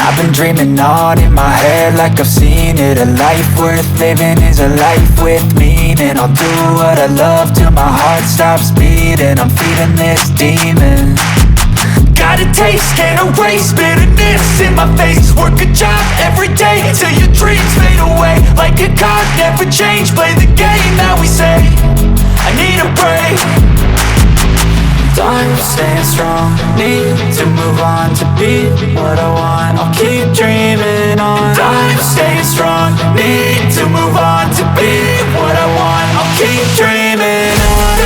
I've been dreaming on in my head like I've seen it. A life worth living is a life with meaning. I'll do what I love till my heart stops beating. I'm feeding this demon. Got a taste, can't erase bitterness in my face. Work a job every day till your dreams fade away. Like a card, never change, play the game that we say. I need a break. Time staying strong, need to move on to be what I want. I'll keep dreaming on. Time staying strong, need to move on to be what I want. I'll keep dreaming on.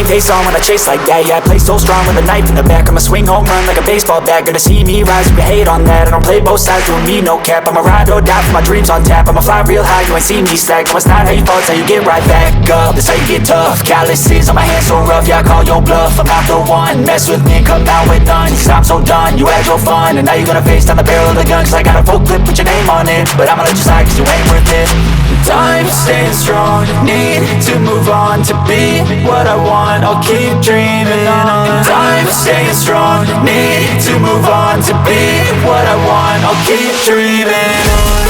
Face on when I chase like that. Yeah, I play so strong with a knife in the back. I'ma swing home run like a baseball bat. Gonna see me rise, you can hate on that. I don't play both sides, doing me no cap. I'ma ride or die for my dreams on tap. I'ma fly real high, you ain't see me slack. No, it's not how you fall, it's how you get right back up. That's how you get tough. Calluses on my hands so rough, yeah, I call your bluff. I'm not the one, mess with me and come out with none. Cause I'm so done, you had your fun. And now you're gonna face down the barrel of the gun. Cause I got a full clip with your name on it. But I'ma let you slide cause you ain't worth it. Time staying strong, need to move on to be what I want. I'll keep dreaming on. Time staying strong, need to move on to be what I want. I'll keep dreaming on.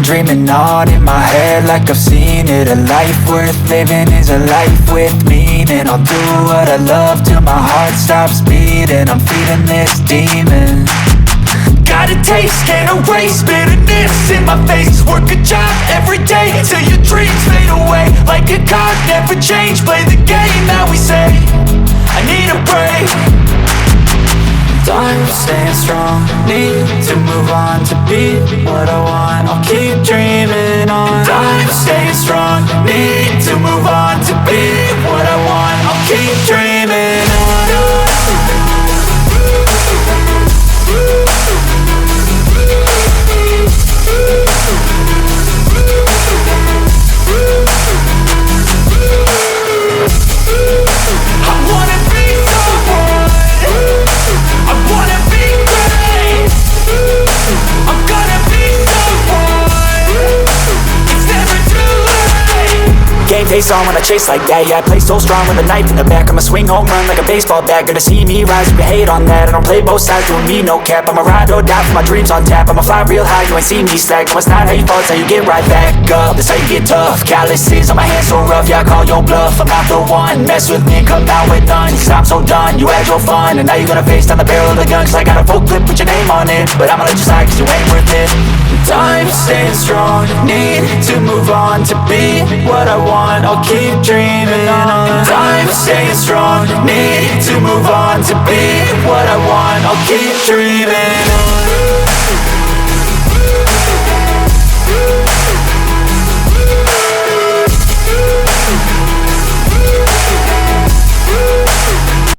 Dreaming on in my head like I've seen it. A life worth living is a life with meaning. I'll do what I love till my heart stops beating. I'm feeding this demon. Got a taste, can't erase bitterness in my face. Work a job every day till your dreams fade away. Like a card, never change, play the game that we say. I need a break. Time staying strong, need to move on to be what I want. I'll keep dreaming on. Time staying strong, need to move on to be what I want. I'll keep dreaming on. Face on when I chase like that. Yeah, I play so strong with a knife in the back. I'ma swing home run like a baseball bat. Gonna see me rise, you can hate on that. I don't play both sides, doing me no cap. I'ma ride or die for my dreams on tap. I'ma fly real high, you ain't see me slack. No, it's not how you fall, it's how you get right back up. That's how you get tough. Calluses on my hands so rough, yeah, I call your bluff. I'm not the one, mess with me and come out with none. Cause I'm so done, you had your fun. And now you're gonna face down the barrel of the gun. Cause I got a full clip with your name on it. But I'ma let you slide cause you ain't worth it. Time staying strong, need to move on to be what I want. I'll keep dreaming on. Time staying strong, need to move on to be what I want. I'll keep dreaming on.